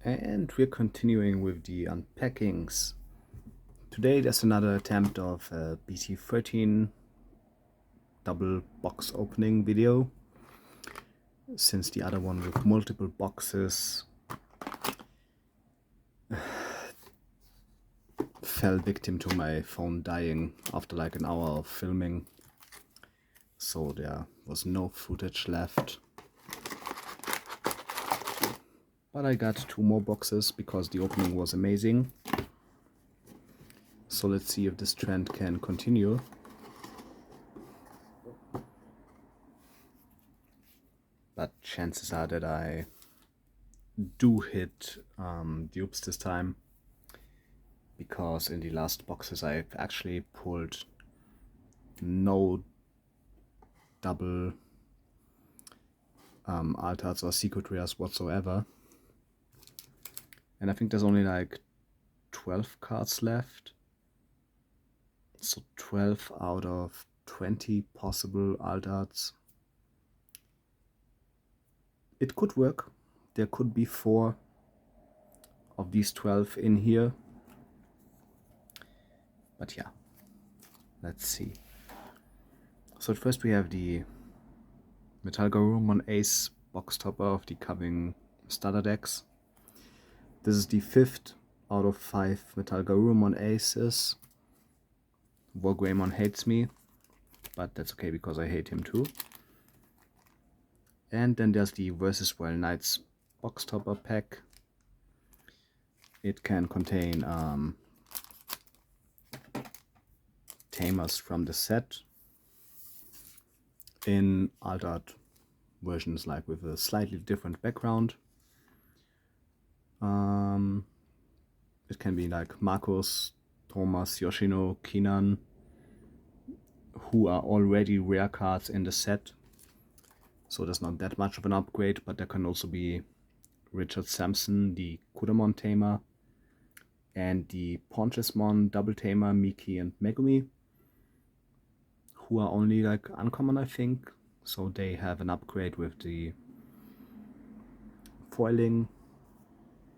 And we're continuing with the unpackings. Today there's another attempt of a BT13 double box opening video, since the other one with multiple boxes fell victim to my phone dying after like an hour of filming, so there was no footage left. But I got 2 more boxes because the opening was amazing. So let's see if this trend can continue. But chances are that I do hit dupes this time, because in the last boxes I've actually pulled no double altards or secret rares whatsoever. And I think there's only like 12 cards left. So 12 out of 20 possible altards. It could work. There could be 4 of these 12 in here. But yeah, let's see. So at first we have the Metal Garurumon Ace box topper of the coming starter decks. This is the 5th out of 5 Metal Garurumon Aces. Wargreymon hates me, but that's okay because I hate him too. And then there's the Versus Royal Knights box topper pack. It can contain tamers from the set in altered versions, like with a slightly different background. It can be like Marcos, Thomas, Yoshino, Kinan, who are already rare cards in the set, so there's not that much of an upgrade. But there can also be Richard Sampson, the Kudamon tamer, and the CHESSMON double tamer Miki and Megumi, who are only like uncommon, I think, so they have an upgrade with the foiling.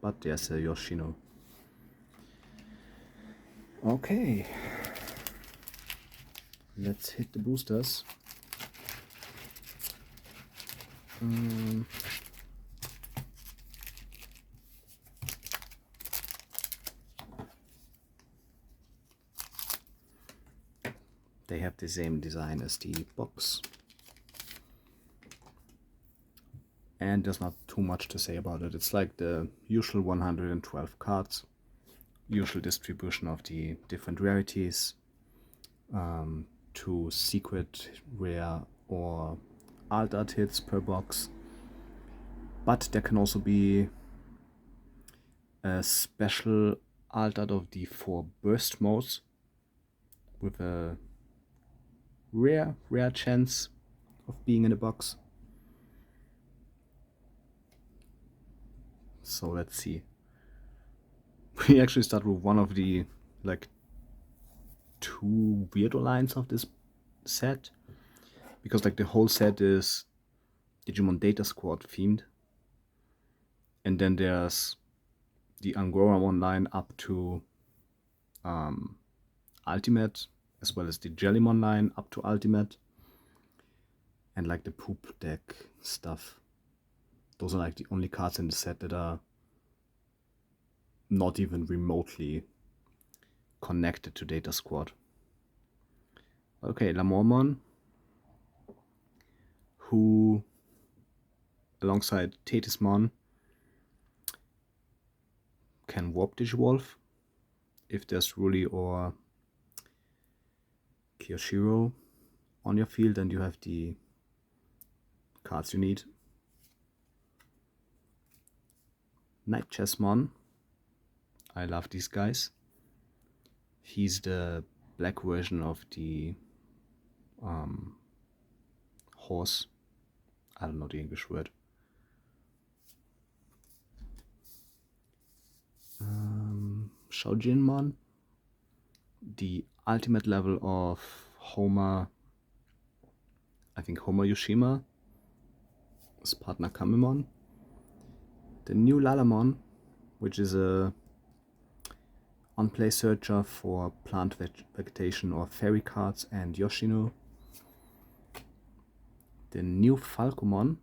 But there's a Yoshino. Okay, let's hit the boosters. They have the same design as the box, and there's not too much to say about it. It's like the usual 112 cards, usual distribution of the different rarities, 2 secret, rare or altered hits per box. But there can also be a special altered of the 4 burst modes with a rare chance of being in a box. So let's see. We actually start with one of the like 2 weirdo lines of this set, because like the whole set is Digimon Data Squad themed, and then there's the Angoramon line up to Ultimate, as well as the Jellymon line up to Ultimate, and like the poop deck stuff. Those are like the only cards in the set that are not even remotely connected to Data Squad. Okay, Lamormon, who alongside CHESSMON can warp Digivolve if there's Ruli or Kiyoshiro on your field and you have the cards you need. Night CHESSMON, I love these guys. He's the black version of the horse. I don't know the English word. Shoujinmon, the ultimate level of Homer, I think Homer Yoshima, his partner Kamemon. The new Lalamon, which is a on-play searcher for plant vegetation or fairy cards and Yoshino. The new Falcomon,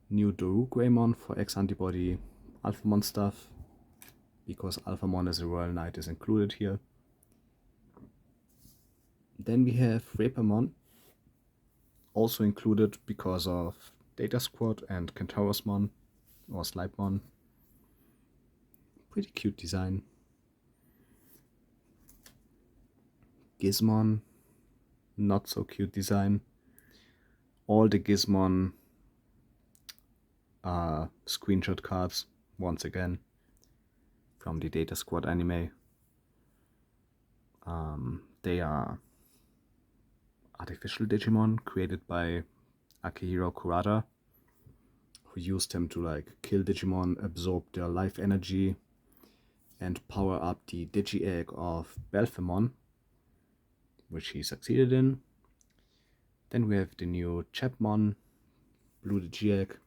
new Doru Greymon for X-Antibody Alphamon stuff, because Alphamon as a Royal Knight is included here. Then we have Repamon, also included because of Data Squad and Kentaurosmon or Slipemon. Pretty cute design. Gizmon, not so cute design. All the Gizmon are screenshot cards, once again, from the Data Squad anime. They are artificial Digimon created by Akihiro Kurata, who used them to like kill Digimon, absorb their life energy, and power up the Digi-Egg of Belphemon, which he succeeded in. Then we have the new Chapmon, Blue Digi-Egg,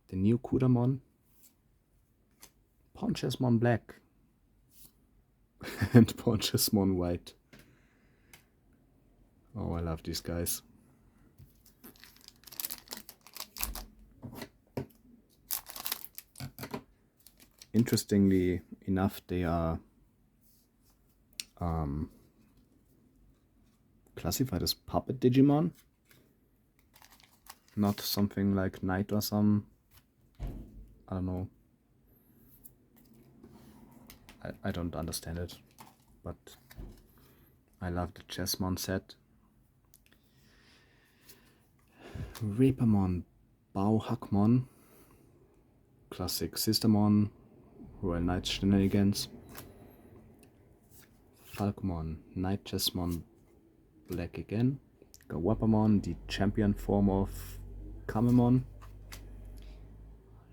the new Kudamon, Ponchesmon Black, and Ponchesmon White. Oh, I love these guys. Interestingly enough, they are classified as puppet Digimon, not something like Knight or some, I don't know. I don't understand it, but I love the CHESSMON set. Repamon, Bauhackmon, classic Systemon, Royal Knight shenanigans. Falcomon, Knight Chessmon Black again. Gawapamon, the champion form of Kamemon.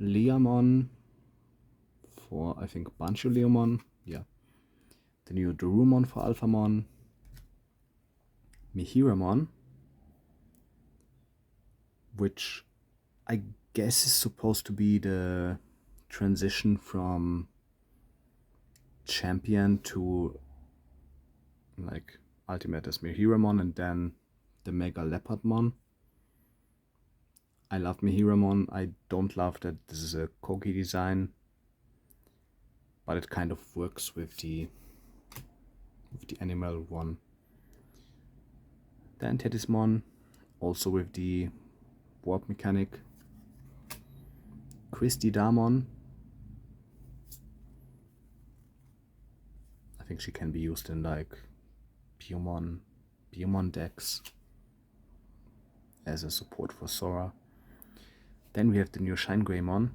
Leamon for, I think, Bancho Leomon. Yeah. The new Dorumon for Alphamon. Mihiramon, which I guess is supposed to be the transition from champion to like Ultimate as Mihiramon and then the Mega Leopardmon. I love Mihiramon. I don't love that this is a Kogi design, but it kind of works with the animal one. Then Tetismon, also with the warp mechanic. Christy Damon. I think she can be used in like Biyomon decks as a support for Sora. Then we have the new Shine Greymon,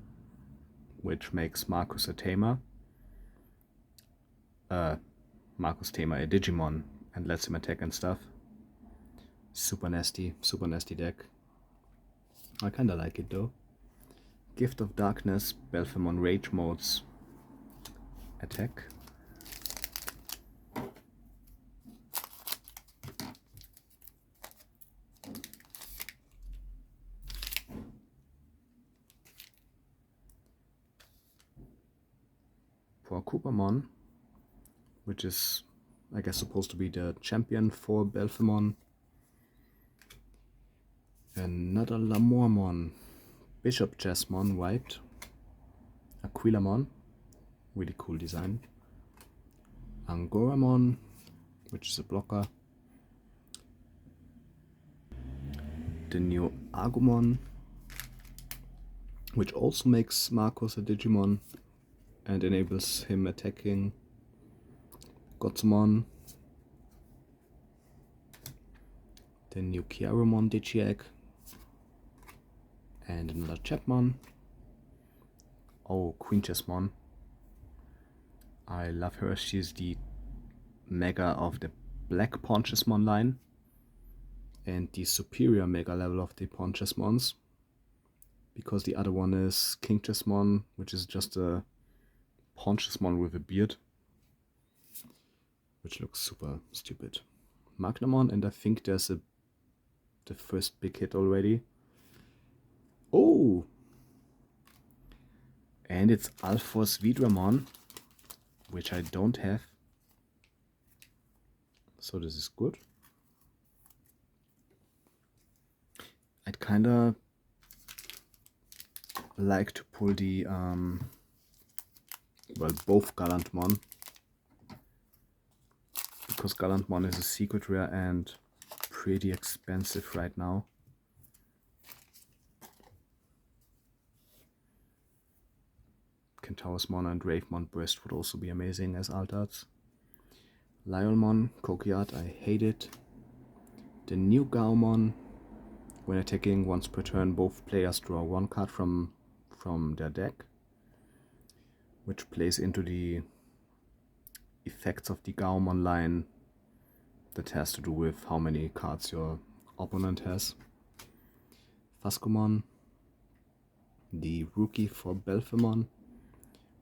which makes Marcus a tamer. Marcus Tamer a Digimon and lets him attack and stuff. Super nasty deck. I kinda like it though. Gift of Darkness, Belphemon Rage modes attack. For Coopamon, which is, I guess, supposed to be the champion for Belphemon. Another Lamormon, Bishop Chessmon White, Aquilamon, really cool design. Angoramon, which is a blocker. The new Agumon, which also makes Marcus a Digimon and enables him attacking. Gotsumon. The new Kiarumon Digi-Egg. And another Chapmon. Oh, Queen Chessmon. I love her. She's the mega of the Black Ponchesmon line and the superior mega level of the Ponchesmons, because the other one is King Chessmon, which is just a Ponchesmon with a beard, which looks super stupid. Magnamon, and I think there's the first big hit already. Oh! And it's Alphos Vidramon, which I don't have. So this is good. I'd kinda like to pull the, well, both Gallantmon. Because Gallantmon is a secret rare and pretty expensive right now. Kentaurousmon and Gravemon Burst would also be amazing as Altards. Lyolmon, Kokiart, I hate it. The new Gaomon, when attacking once per turn, both players draw one card from their deck, which plays into the effects of the Gaomon line that has to do with how many cards your opponent has. Phascomon, the rookie for Belphemon.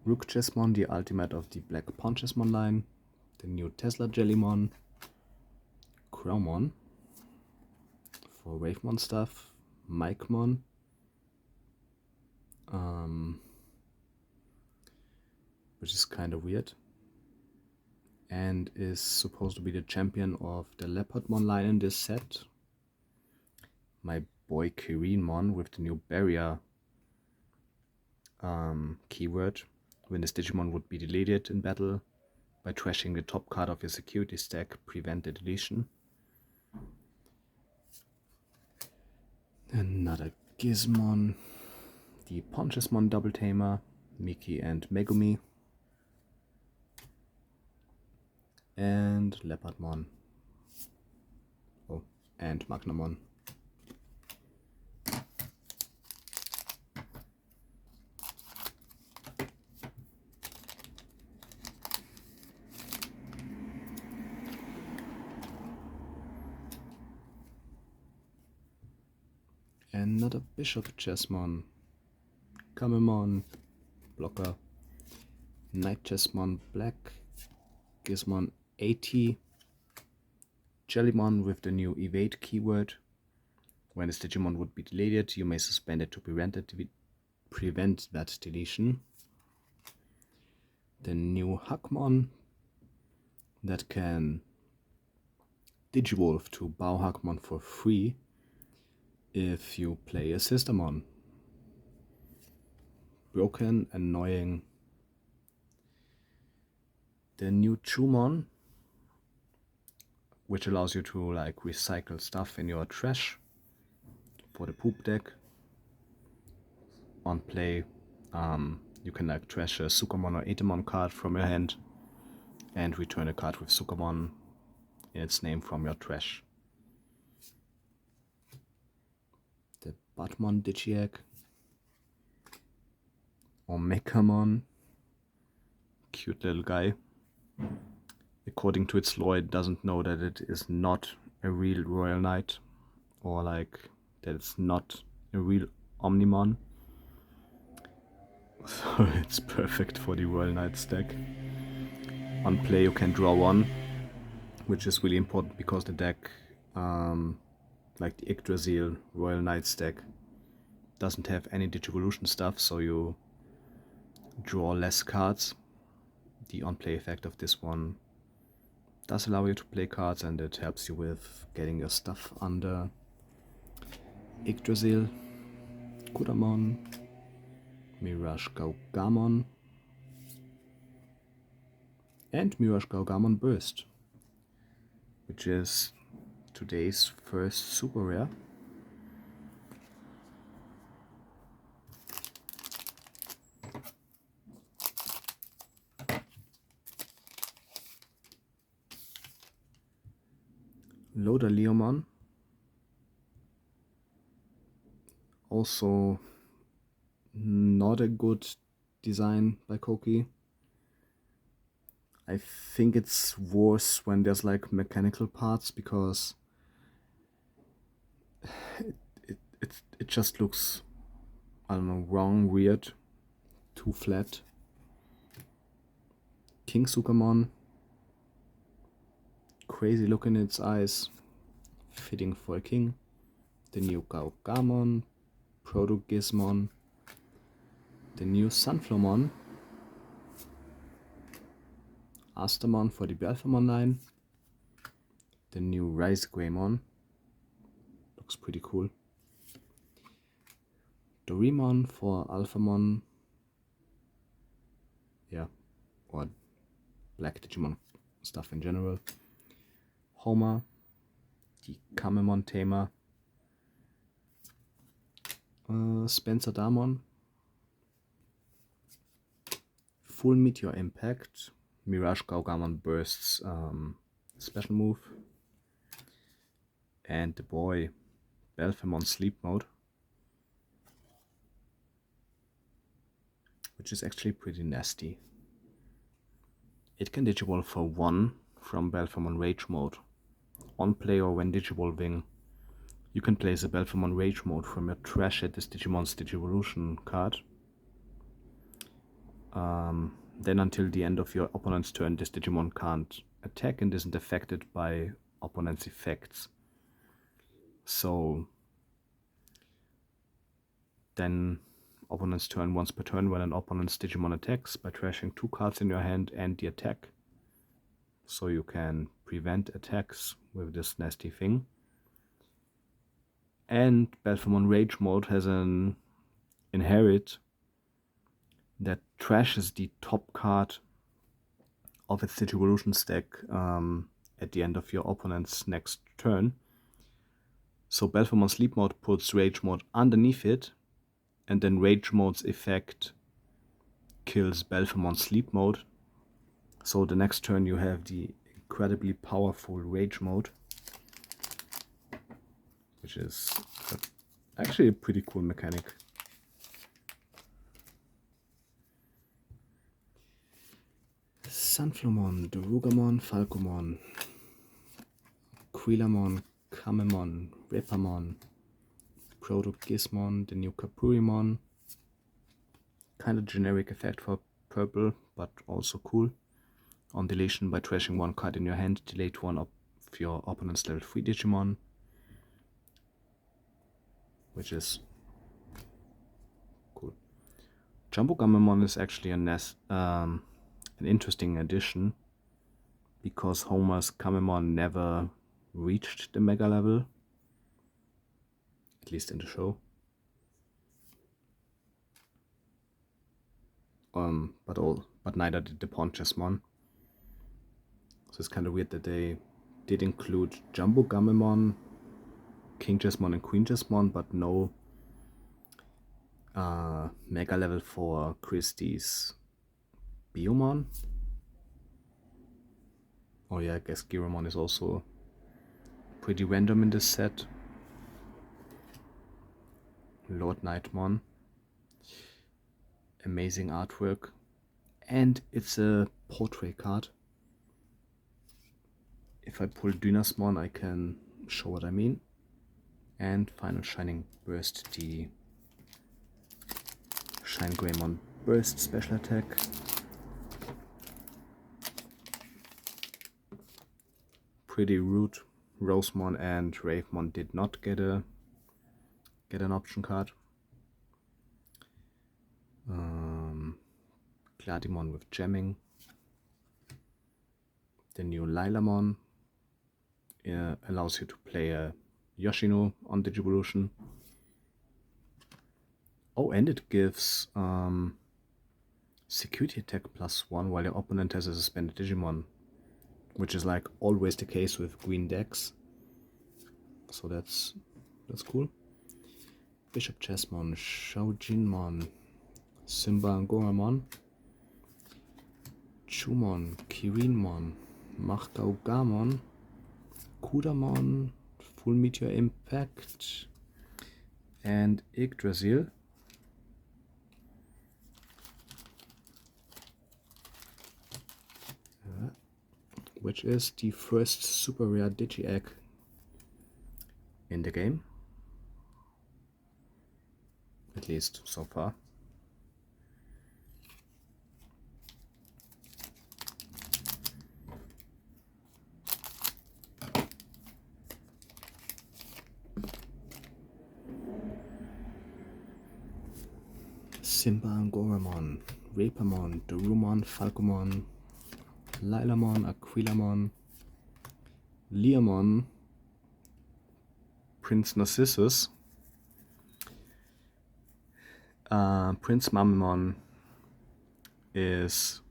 Rook CHESSMON, the ultimate of the Black Pawn CHESSMON line. The new Tesla Jellymon. Crowmon for Wavemon stuff. Mikemon. Which is kind of weird. And is supposed to be the champion of the Leopardmon line in this set. My boy Kirinmon with the new Barrier keyword. When this Digimon would be deleted in battle by trashing the top card of your security stack, prevent the deletion. Another Gizmon, the Ponchesmon Double Tamer, Miki and Megumi, and Leopardmon. Oh, and Magnamon. Another Bishop CHESSMON, Kamemon, Blocker, Knight CHESSMON Black, Gizmon 80, Jellymon with the new Evade keyword. When this Digimon would be deleted, you may suspend it to prevent that deletion. The new Hackmon that can Digivolve to Bauhackmon for free if you play a Sistermon. Broken, annoying. The new Chumon, which allows you to like recycle stuff in your trash for the poop deck. On play, you can like trash a Sukamon or Etemon card from your hand and return a card with Sukamon in its name from your trash. The Batmon Digiegg, Omekamon, cute little guy. According to its lore, it doesn't know that it is not a real Royal Knight, or like that it's not a real Omnimon. So it's perfect for the Royal Knights deck. On play you can draw one, which is really important because the deck, like the Yggdrasil Royal Knights deck, doesn't have any Digivolution stuff, so you draw less cards. The on-play effect of this one does allow you to play cards, and it helps you with getting your stuff under Yggdrasil, Kudamon, Mirage Gaugamon, and Mirage Gaugamon Burst, which is today's first super rare. Loader Leomon, also not a good design by Koki. I think it's worse when there's like mechanical parts, because it just looks, I don't know, wrong, weird, too flat. King Sukamon, crazy look in its eyes, fitting for a king. The new Gaugamon, Proto-Gizmon, the new Sunflowmon, Astermon for the Belphamon line, the new Risequamon, looks pretty cool, Doraemon for Alphamon, yeah, or Black Digimon stuff in general, Homer, die Kamemon Tamer, Spencer Damon, Full Meteor Impact, Mirage Gaugamon Bursts special move, and the boy Belphamon Sleep Mode, which is actually pretty nasty. It can Digivolve for 1 from Belphamon Rage Mode. On play or when Digivolving, you can place a Belphamon Rage Mode from your trash at this Digimon's Digivolution card. Then until the end of your opponent's turn, this Digimon can't attack and isn't affected by opponent's effects. So then opponent's turn once per turn when an opponent's Digimon attacks by trashing 2 cards in your hand and the attack. So you can prevent attacks with this nasty thing. And Belphamon Rage Mode has an inherit that trashes the top card of its Digivolution stack at the end of your opponent's next turn. So Belphamon Sleep Mode puts Rage Mode underneath it, and then Rage Mode's effect kills Belphamon Sleep Mode. So the next turn you have the incredibly powerful Rage Mode, which is actually a pretty cool mechanic. Sunflowmon, Dorugamon, Falcomon, Quilamon, Kamemon, Repamon, Proto-Gizmon, the new Kapurimon. Kind of generic effect for purple, but also cool. On deletion, by trashing 1 card in your hand, delete 1 of your opponent's level 3 Digimon, which is cool. Jumbo Gamemon is actually an interesting addition, because Homer's Kamemon never reached the Mega level, at least in the show. But neither did the Pawn Chessmon. So it's kind of weird that they did include Jumbo Gamemon, King Chessmon and Queen Chessmon, but no Mega level for Christie's Biomon. Oh yeah, I guess Giromon is also pretty random in this set. Lord Nightmon. Amazing artwork. And it's a portrait card. If I pull Dynasmon, I can show what I mean. And Final Shining Burst, the Shine Greymon Burst special attack. Pretty rude. Rosemon and Ravemon did not get an option card. Gladimon with Gemming. The new Lilamon allows you to play a Yoshino on Digivolution. Oh, and it gives security attack +1 while your opponent has a suspended Digimon, which is like always the case with green decks. So that's cool. Bishop Chessmon, Shaojinmon, Simba and Goemon, Chumon, Kirinmon, Machgaugamon, Kudamon, Full Meteor Impact, and Yggdrasil. Which is the first super rare Digi-Egg in the game, at least so far. Simba and Goramon, Rapamon, Darumon, Falcomon, Lilamon, Aquilamon, Leomon, Prince Narcissus, Prince Mamemon is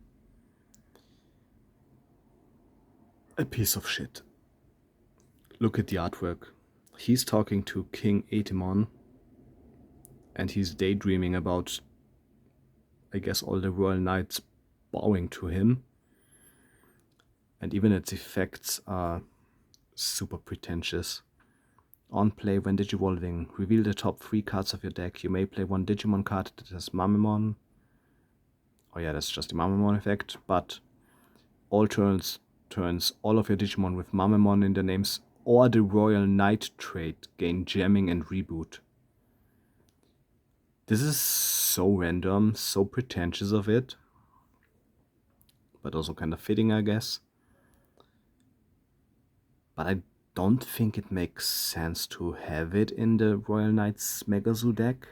a piece of shit. Look at the artwork. He's talking to King Atemon, and he's daydreaming about, I guess, all the royal knights bowing to him. And even its effects are super pretentious. On play, when digivolving, reveal the top 3 cards of your deck. You may play one Digimon card that has Mamemon. Oh yeah, that's just the Mamemon effect. But all turns all of your Digimon with Mamemon in their names or the Royal Knight trait gain jamming and reboot. This is so random, so pretentious of it. But also kind of fitting, I guess. But I don't think it makes sense to have it in the Royal Knights Megazoo deck,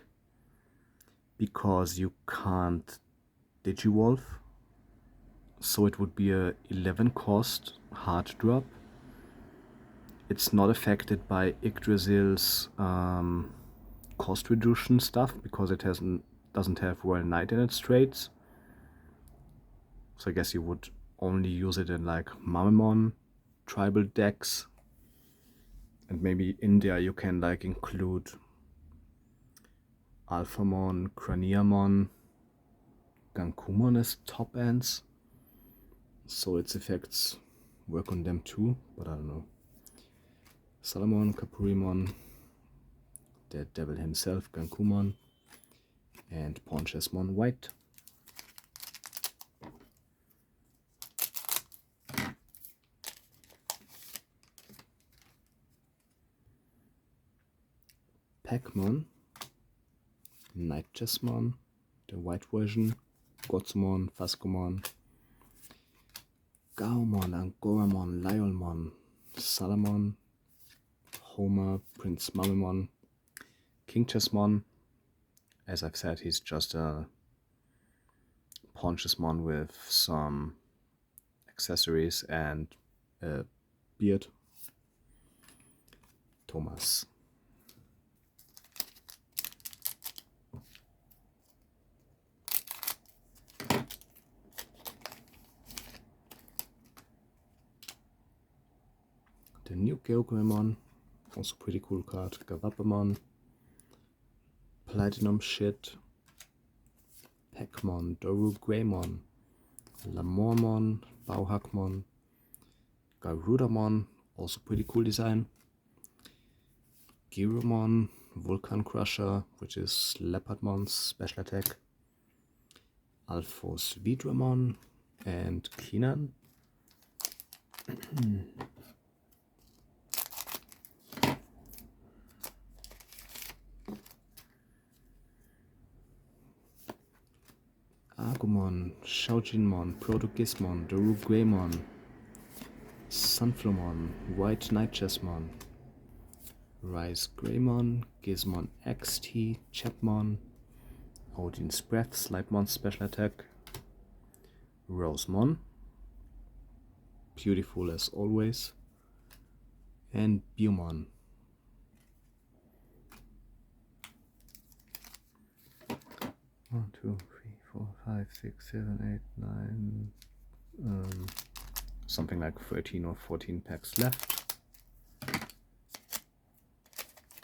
because you can't Digivolve, so it would be a 11 cost hard drop. It's not affected by Yggdrasil's cost reduction stuff, because it doesn't have Royal Knight in its traits. So I guess you would only use it in like Mamemon tribal decks. And maybe in there you can like include Alphamon, Craniamon, Gankumon as top ends. So its effects work on them too, but I don't know. Salamon, Capurimon, the devil himself, Gankumon, and CHESSMON White. Pac-Mon, Night CHESSMON, the white version, Gotsumon, Phascomon, Gaomon, Angoramon, Lyolmon, Salamon, Homer, Prince Mamemon, King CHESSMON. As I've said, he's just a CHESSMON with some accessories and a beard. Thomas. The new Geogramon, also pretty cool card. Gavapamon, Platinum Shit, Pac-Mon, Doru Greymon, Lamormon, Bauhackmon, Garudamon, also pretty cool design. Giromon, Vulcan Crusher, which is Leopardmon's special attack. Alphos Vidramon, and Keenan. Agumon, Shaojinmon, Proto-Gizmon, Doru Greymon, Sunflowmon, White Knight CHESSMON, Rise Greymon, Gizmon XT, Chapmon, Odin's Breath, Slipemon special attack, Rosemon, beautiful as always, and Biomon. One, two, three, 4, 5, 6, 7, 8, 9, something like 13 or 14 packs left.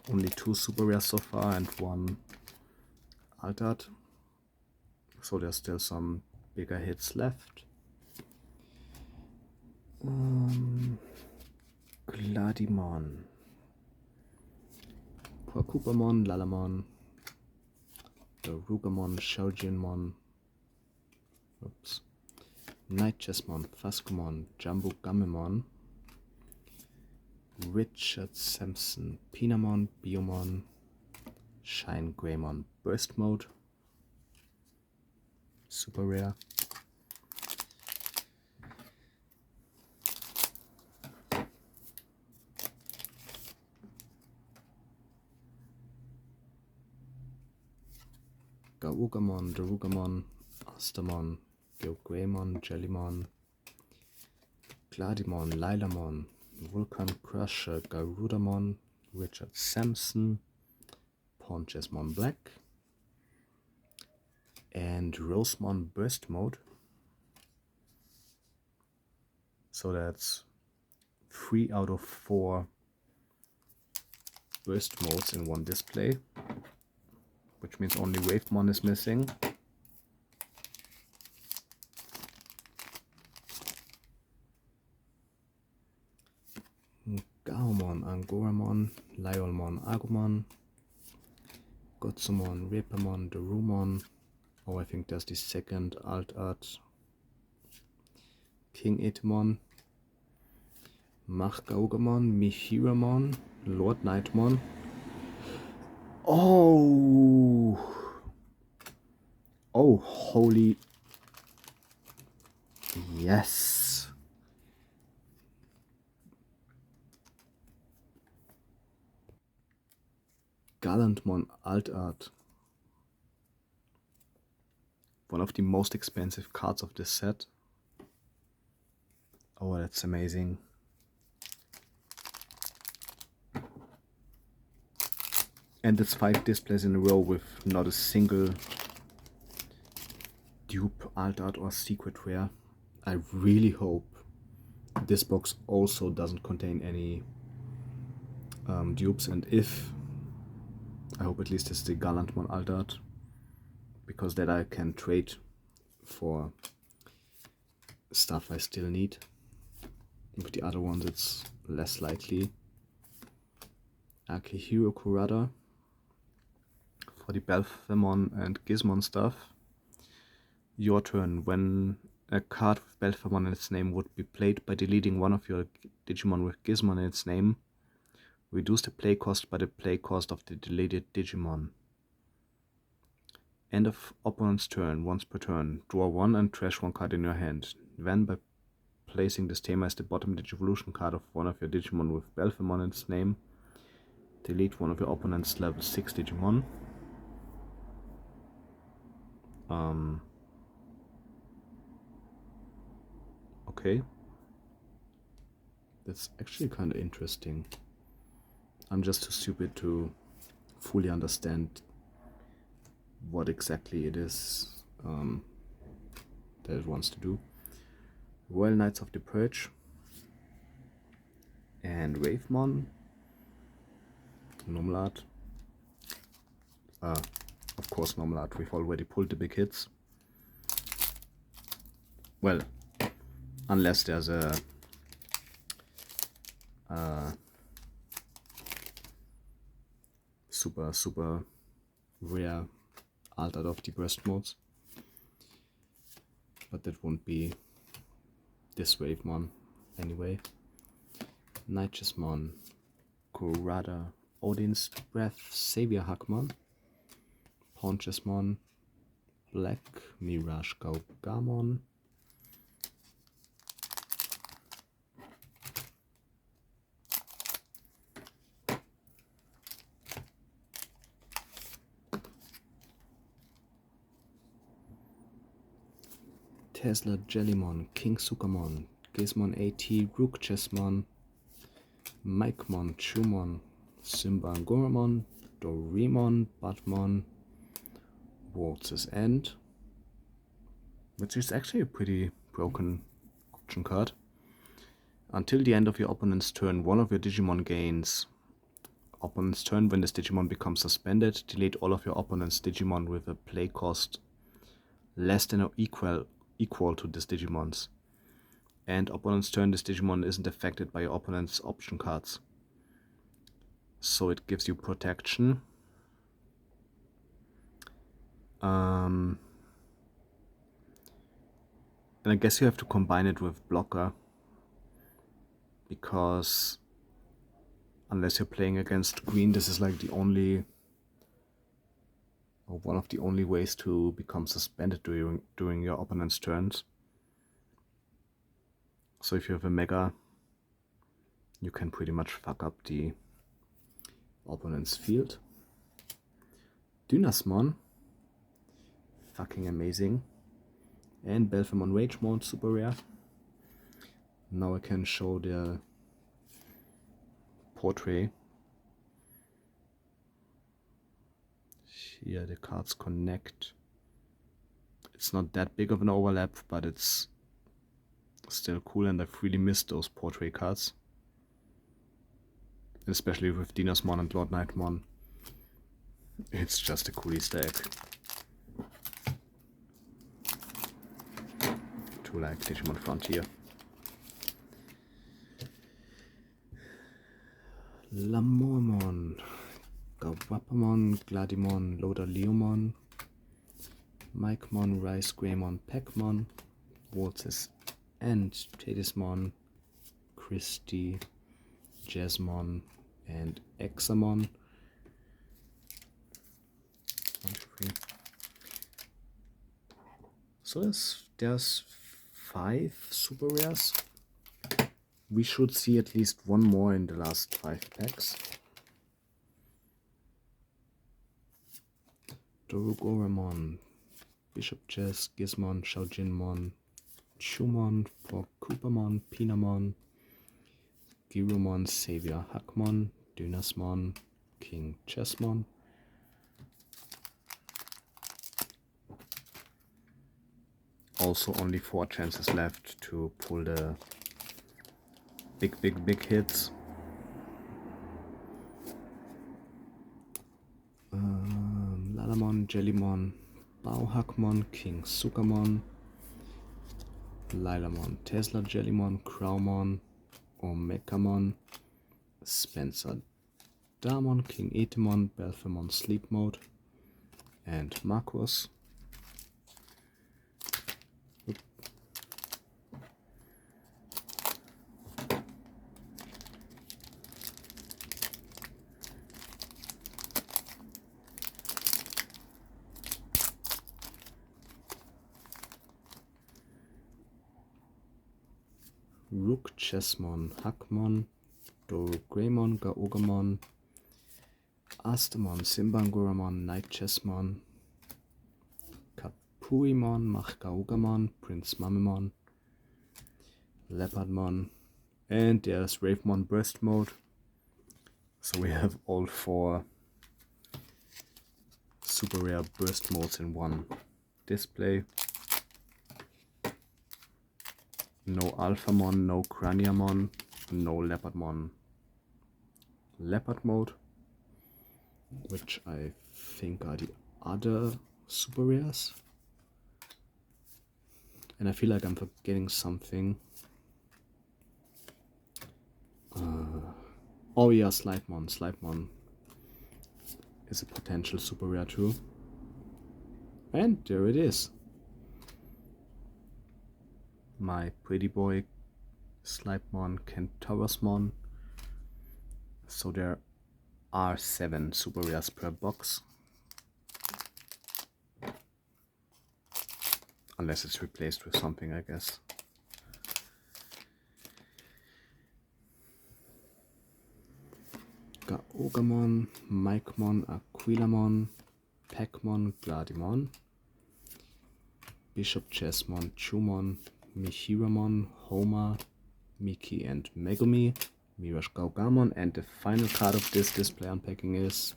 Only 2 super rares so far and 1 altered, so there's still some bigger hits left. Gladimon, Quacoopamon, Lalamon, Darugamon, Shaojinmon, Night CHESSMON, Phascomon, Jumbo Gamemon, Richard Sampson, Pinamon, Biomon, Shine Greymon, Burst Mode, super rare. Garugamon, Darugamon, Astamon, Geogreymon, Jellymon, Gladimon, Lilamon, Vulcan Crusher, Garudamon, Richard Sampson, Pawn CHESSMON Black, and Rosemon Burst Mode. So that's 3 out of 4 burst modes in one display, which means only Wavemon is missing. Gaomon, Angoramon, Lyolmon, Agumon, Gotsumon, Repamon, Darumon. Oh, I think there's the second alt art. King Etemon, Machgaugamon, Mihiramon, Lord Nightmon. Oh! Oh, holy... Yes! Gallantmon alt art. One of the most expensive cards of this set. Oh, that's amazing. And it's 5 displays in a row with not a single dupe, alt art or secret rare. I really hope this box also doesn't contain any dupes, and if, I hope at least it's the Gallantmon alt art, because that I can trade for stuff I still need. With the other ones it's less likely. Akihiro Kurada for the Belphamon and Gizmon stuff. Your turn. When a card with Belphamon in its name would be played by deleting one of your Digimon with Gizmon in its name, reduce the play cost by the play cost of the deleted Digimon. End of opponent's turn. Once per turn, draw 1 and trash 1 card in your hand. Then, by placing this Thema as the bottom Digivolution card of one of your Digimon with Belphamon in its name, delete one of your opponent's level 6 Digimon. Okay. That's actually kind of interesting. I'm just too stupid to fully understand what exactly it is that it wants to do. Royal Knights of the Purge and Wavemon, normal art. Of course, normal art. We've already pulled the big hits. Well, unless there's a super rare alt art of the burst modes, but that won't be this Wavemon anyway. Night CHESSMON, Kurada, Odin's Breath, Savior Hackmon, Pawn CHESSMON, Black, Mirage Gaugamon, Tesla Jellymon, King Sukamon, Gizmon AT, Rook CHESSMON, Mikemon, Chumon, Simba Goramon, Doraemon, Batmon, Waltz's End, which is actually a pretty broken option card. Until the end of your opponent's turn, one of your Digimon gains. Opponent's turn, when this Digimon becomes suspended, delete all of your opponent's Digimon with a play cost less than or equal to this Digimon's. And opponent's turn, this Digimon isn't affected by your opponent's option cards. So it gives you protection. And I guess you have to combine it with blocker, because unless you're playing against green, this is like the only, or one of the only ways to become suspended during your opponent's turns. So if you have a Mega, you can pretty much fuck up the opponent's field. Dynasmon, fucking amazing. And Belphemon Rage Mode, super rare. Now I can show the portrait. Here the cards connect. It's not that big of an overlap, but it's still cool, and I've really missed those portrait cards. Especially with DCG and Lord Knightmon. It's just a cool Easter egg. To like Digimon Frontier. Lamormon, Gawapamon, Gladimon, Lodaleomon, Mikemon, Rice Greymon, Peckmon, Voltes and Tedismon, Christie, CHESSMON, and Examon. 1, 2, 3. So there's 5 super rares. We should see at least one more in the last 5 packs. Dorogoramon, Bishop Chess, Gizmon, Shaojinmon, Chumon, Porcupamon, Pinamon, Girumon, Savior Hakmon, Dynasmon, King CHESSMON. Also only 4 chances left to pull the big hits. Lalamon, Jellymon, Bauhackmon, King Sukamon, Lilamon, Tesla Jellymon, Crowmon, Omekamon, Spencer Damon, King Etemon, Belphemon Sleep Mode, and Marcus. Rook CHESSMON, Hakmon, Dorogoramon, Gaogamon, Astamon, Simbanguramon, Night CHESSMON, Kapuimon, Machgaogamon, Prince Mamemon, Leopardmon, and there's Ravemon Burst Mode. So we have all 4 super rare burst modes in one display. No Alphamon, no Craniamon, no Leopardmon. Leopard mode, which I think are the other super rares. And I feel like I'm forgetting something. Oh yeah, Slipemon. Slipemon is a potential super rare too. And there it is. My pretty boy Slipemon Kentaurusmon. So there are 7 super rares per box. Unless it's replaced with something, I guess. Gaogamon, Mikemon, Aquilamon, Peckmon, Gladimon, Bishop CHESSMON, Chumon, Mihiramon, Homa, Miki and Megumi, Mirage Gaugamon, and the final card of this display unpacking is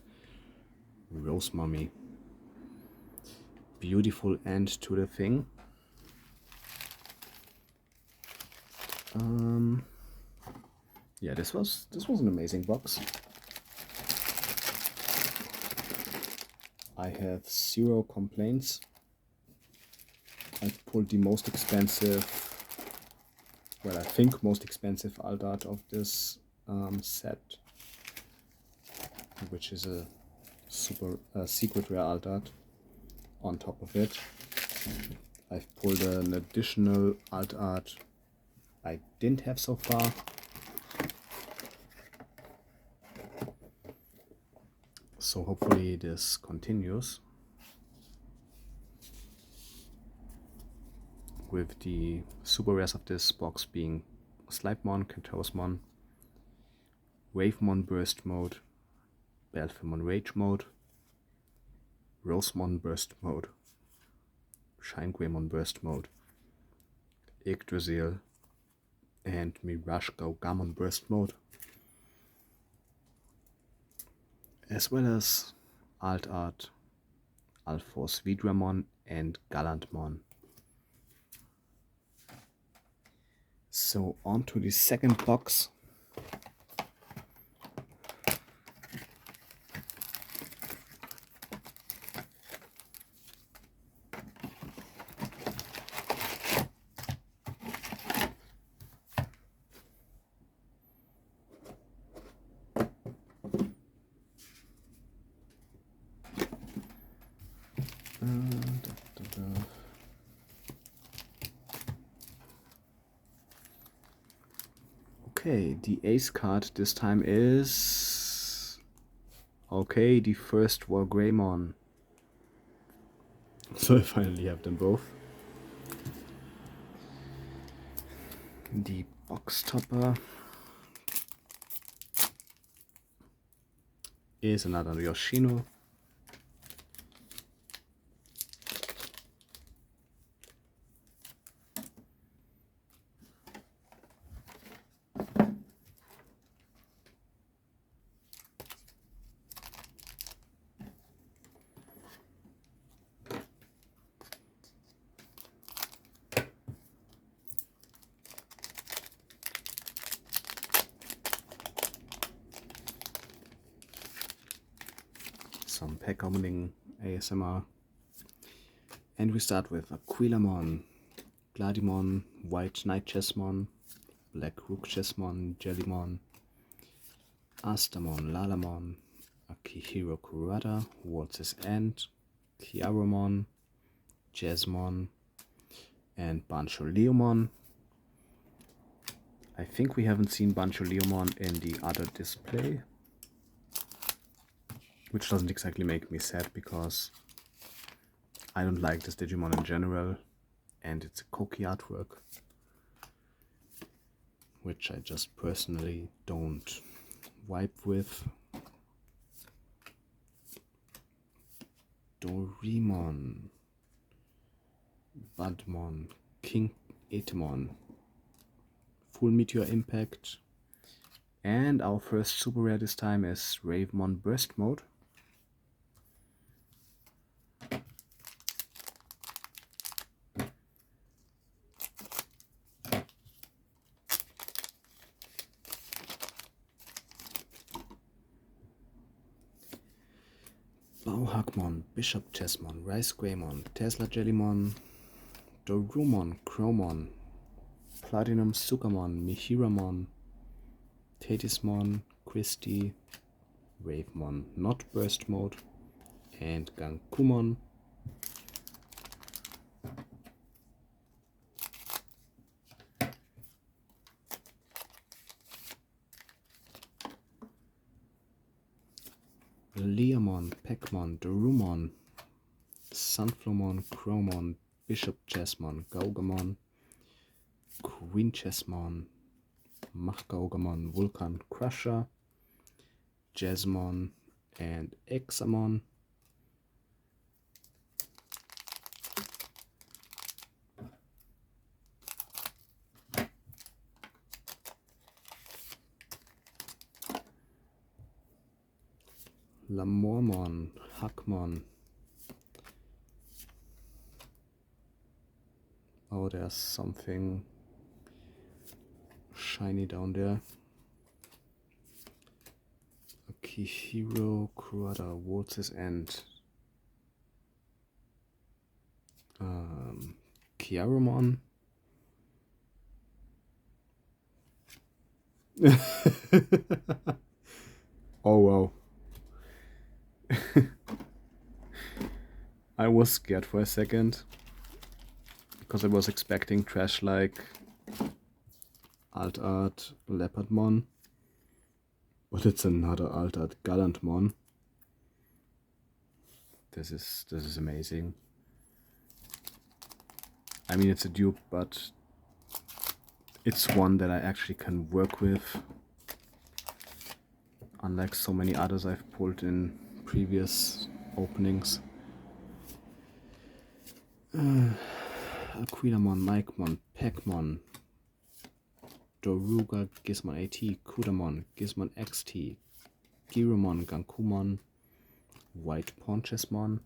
Rose Mummy. Beautiful end to the thing. Yeah, this was an amazing box. I have 0 complaints. I pulled the most expensive, well, I think most expensive alt art of this set, which is a super secret rare alt art on top of it. I've pulled an additional alt art I didn't have so far. So hopefully this continues with the super rares of this box being Slipemon, Kentaurusmon, Ravemon Burst Mode, Belphemon Rage Mode, Rosemon Burst Mode, Shine Greymon Burst Mode, Yggdrasil, and Mirage Gaugamon Burst Mode, as well as Alt Art, Alphorse Vidramon, and Gallantmon. So on to the second box. Okay, the ace card this time is... okay, the first War Greymon. So I finally have them both. The box topper is another Yoshino. Some pack opening ASMR. And we start with Aquilamon, Gladimon, White Knight CHESSMON, Black Rook CHESSMON, Jellymon, Astamon, Lalamon, Akihiro Kurata, World's End, Kiaromon, CHESSMON, and Bancholeomon. I think we haven't seen Bancholeomon in the other display, which doesn't exactly make me sad because I don't like this Digimon in general, and it's a Koki artwork, which I just personally don't vibe with. Doraemon, Budmon, King Etemon, Full Meteor Impact, and our first super rare this time is Ravemon Burst Mode. Bauhagmon, Bishop CHESSMON, Rice Greymon, Tesla Jellymon, Dorumon, Chromon, Platinum Sukamon, Mihiramon, Tatismon, Christie, Ravemon Not Burst Mode, and Gankumon. Leomon, Peckmon, Dorumon, Sunflowmon, Chromon, Bishop CHESSMON, Gaugamon, Queen CHESSMON, Mach-Gaugamon, Vulcan Crusher, Jazzmon, and Examon. Lamormon, Hackmon. Oh, there's something shiny down there. Akihiro Kurata, World's End. Kiaromon. Oh wow. I was scared for a second because I was expecting trash like Alt Art Leopardmon, but it's another Alt Art Gallantmon. This is amazing. I mean, it's a dupe, but it's one that I actually can work with, unlike so many others I've pulled in previous openings. Aquilamon, Micmon, Pegmon, Doruga, Gizmon AT, Kudamon, Gizmon XT, Giromon, Gankumon, White Pawn CHESSMON,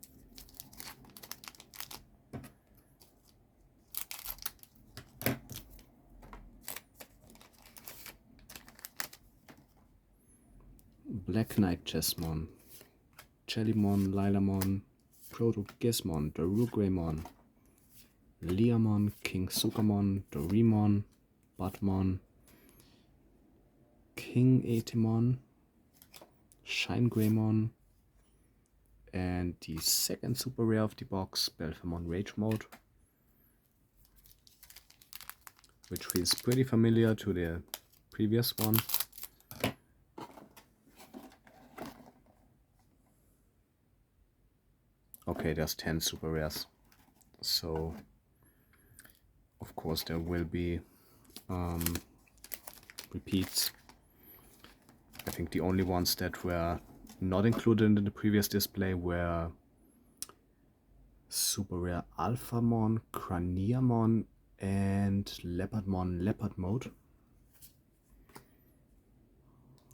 Black Knight CHESSMON, Chellymon, Lilamon, Proto Gizmon, Darugreymon, Leamon, King Sukamon, Dorimon, Batmon, King Etemon, Shinegreymon, and the second super rare of the box, Belphamon Rage Mode, which feels pretty familiar to the previous one. Okay, there's 10 super rares, so of course there will be repeats. I think the only ones that were not included in the previous display were super rare Alphamon, Craniamon, and Leopardmon Leopard Mode.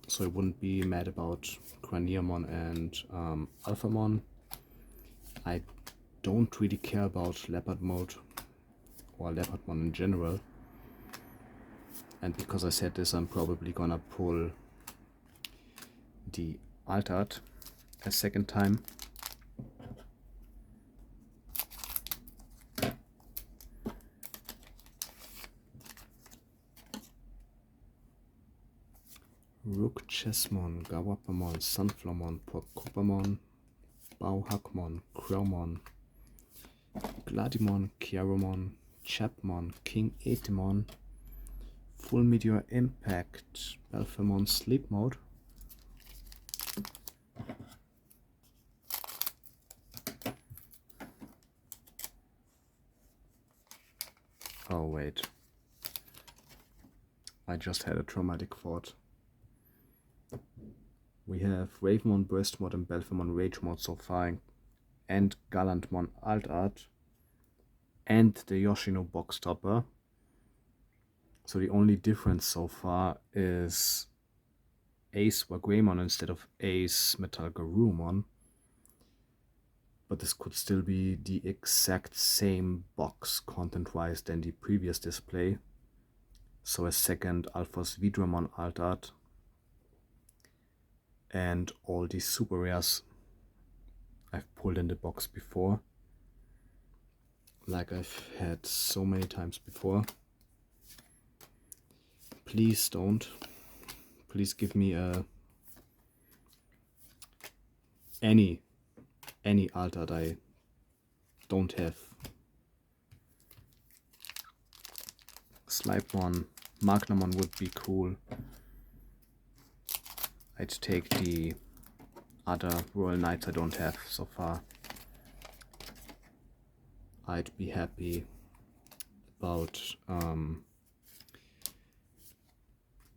So I wouldn't be mad about Craniamon and Alphamon. I don't really care about Leopard Mode or Leopardmon in general. And because I said this, I'm probably gonna pull the Altered a second time. Rook CHESSMON, Gawapamon, Sunflowermon, Porcupamon, Bauhackmon, Crowmon, Gladimon, Chiaromon, Chapmon, King Etemon, Full Meteor Impact, Belphamon Sleep Mode, oh wait, I just had a traumatic thought. We have Ravemon Burst Mode and Belphamon Rage Mode so far, and Gallantmon Alt Art, and the Yoshino Box Topper. So the only difference so far is Ace Wagreymon instead of Ace Metal Garurumon. But this could still be the exact same box content-wise than the previous display. So a second Alphos Vidramon Alt Art, and all these super rares I've pulled in the box before, like I've had so many times before. Please don't. Please give me any Alt Art I don't have. Slipemon, Magnamon would be cool. I'd take the other Royal Knights I don't have so far. I'd be happy about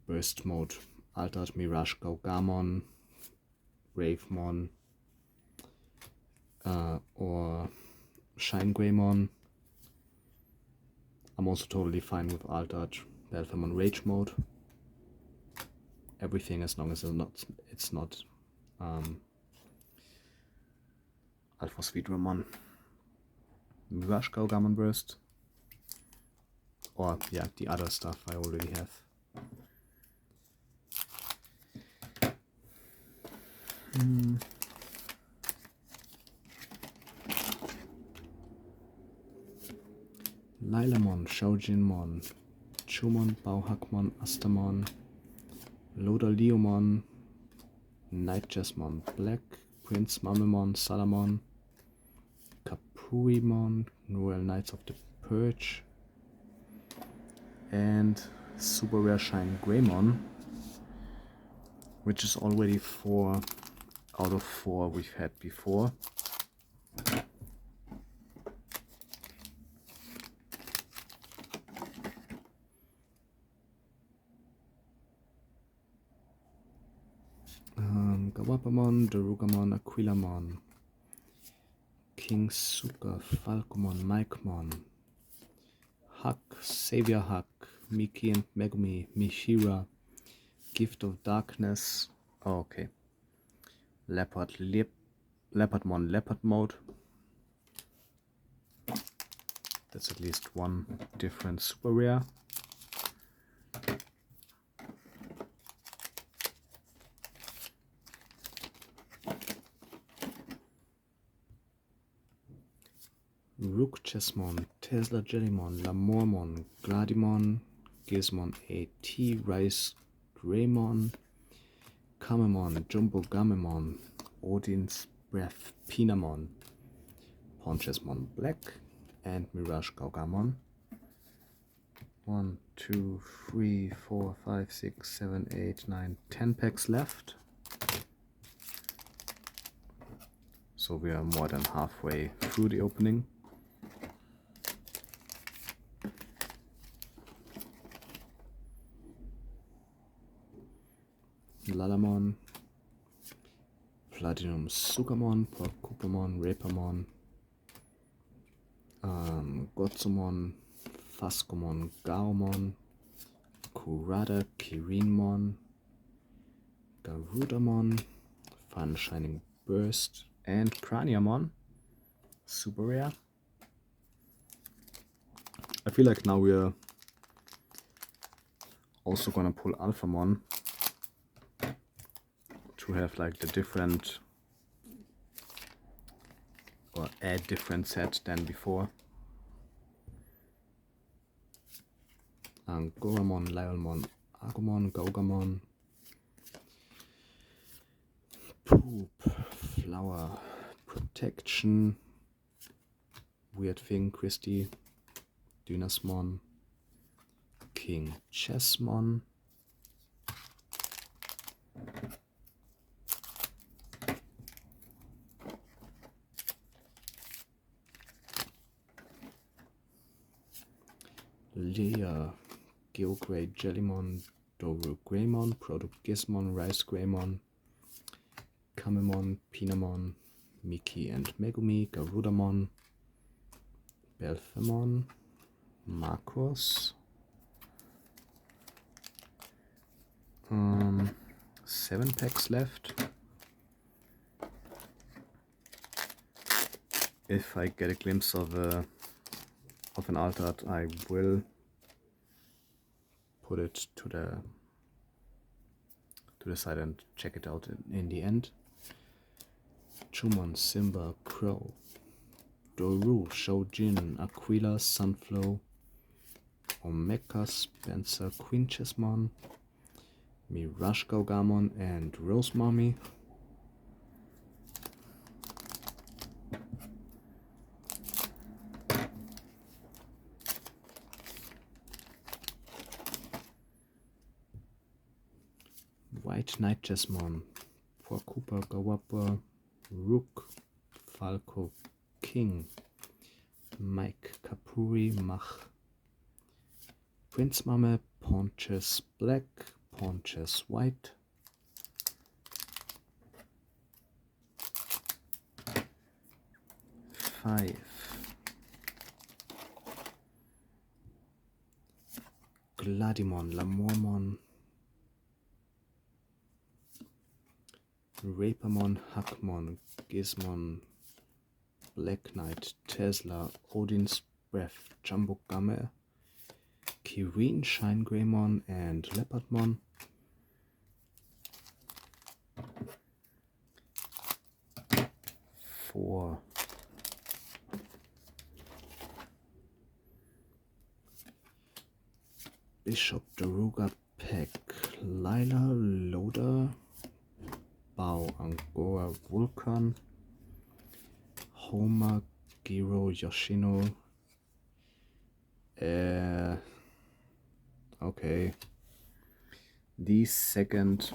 Burst Mode, Altered Mirage Gaugamon, Bravemon, or Shinegreymon. I'm also totally fine with Altered Belphamon Rage Mode. Everything as long as it's not Alphos Vidramon, Mirage Gaugamon Burst, or yeah, the other stuff I already have. Lilamon, Shaojinmon, Chumon, Bauhackmon, Astamon, Lodaleomon, Night CHESSMON, Black, Prince Mamemon, Salamon, Kapuimon, Royal Knights of the Purge, and super rare Shinegreymon, which is already 4 out of 4 we've had before. Gawapamon, Darugamon, Aquilamon, King Suka, Falcomon, Micmon, Huck, Savior Huck, Miki and Megumi, Mishira, Gift of Darkness. Oh, okay. Leopardmon, Leopard mode. That's at least one different super rare. Rook Chessmon, Tesla Jellymon, Lamormon, Gladimon, Gizmon AT, Rice Greymon, Kamemon, Jumbo Gamemon, Odin's Breath, Pinamon, Ponchesmon Black, and Mirage Gaugamon. 1, 2, 3, 4, 5, 6, 7, 8, 9, 10 packs left. So we are more than halfway through the opening. Lalamon, Platinum Sukamon, Porcupamon, Rapamon, Gotsumon, Fascomon, Gaomon, Kurada, Kirinmon, Garudamon, Fun Shining Burst, and Craniamon. Super rare. I feel like now we're also gonna pull Alphamon to have like the different, or add different sets than before. Goramon, Lyelmon, Agumon, Gaugamon, Poop, Flower, Protection, Weird Thing, Christie, Dynasmon, King Chessmon, Leia, Geogray Jellymon, Doru Greymon, Product Gizmon, Rice Greymon, Kamemon, Pinamon, Miki and Megumi, Garudamon, Belphemon, Marcos, 7 packs left. If I get a glimpse of an altered, I will put it to the side and check it out in the end. Chumon, Simba, Crow, Doru, Shoujin, Aquila, Sunflow, Omeka, Spencer, Queen Chessmon, Mirage Gaugamon, and Rose Mommy. White Knight Chessmon, Porcupa, Gawapa, Rook, Falco, King, Mike, Kapuri, Mach, Prince Mame, Ponches Black, Ponches White, five, Gladimon, Lamormon, Rapamon, Hackmon, Gizmon, Black Knight, Tesla, Odin's Breath, Jumbo Gamme, Kirin, Shine Greymon, and Leopardmon. Four. Bishop, Daruga, Peck, Lila, Loda, Bao, Angora, Vulcan, Homa, Giro, Yoshino. Okay. The second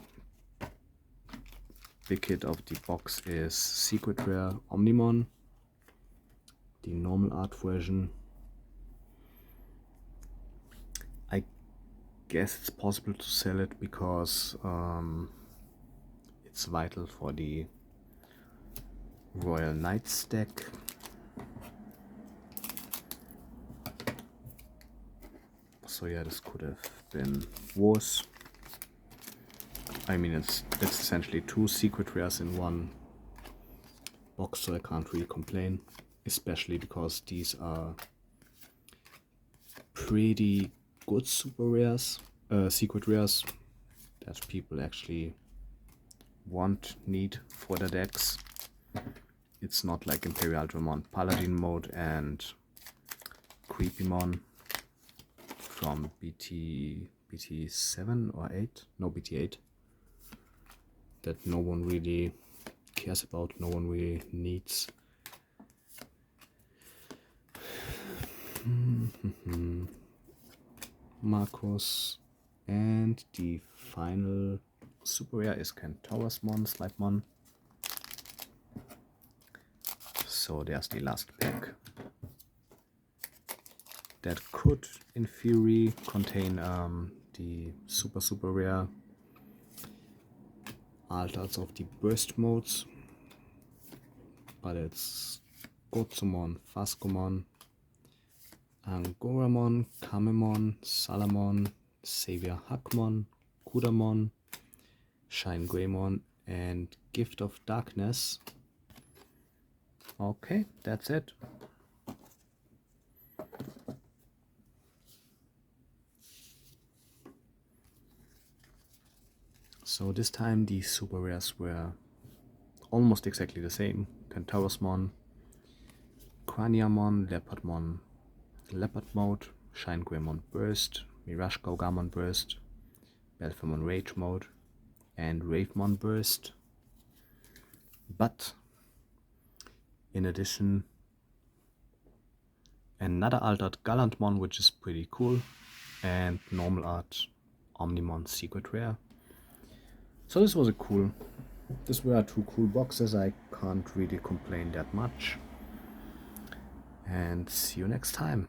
big hit of the box is Secret Rare Omnimon, the normal art version. I guess it's possible to sell it because it's vital for the Royal Knights deck. So yeah, this could have been worse. I mean, it's essentially 2 secret rares in one box, so I can't really complain, especially because these are pretty good super rares, secret rares that people actually need for their decks. It's not like Imperial Dramon Paladin mode and Creepymon from BT7 or 8, no, BT8, that no one really cares about, no one really needs. Marcos, and the final super rare is CHESSMON, Slipemon. So there's the last pack. That could, in theory, contain the super rare altars of the burst modes, but it's Gotsumon, Phascomon, Angoramon, Kamemon, Salamon, Savior Hakmon, Kudamon, Shine Greymon, and Gift of Darkness. Okay, that's it. So this time the super rares were almost exactly the same. CHESSMON, Craniamon, Leopardmon, Leopard Mode, Shine Greymon Burst, Mirage Gaugamon Burst, Belphemon Rage Mode, and Ravemon Burst. But in addition, another altered Gallantmon, which is pretty cool, and normal art Omnimon Secret Rare. So this was these were 2 cool boxes. I can't really complain that much. And see you next time.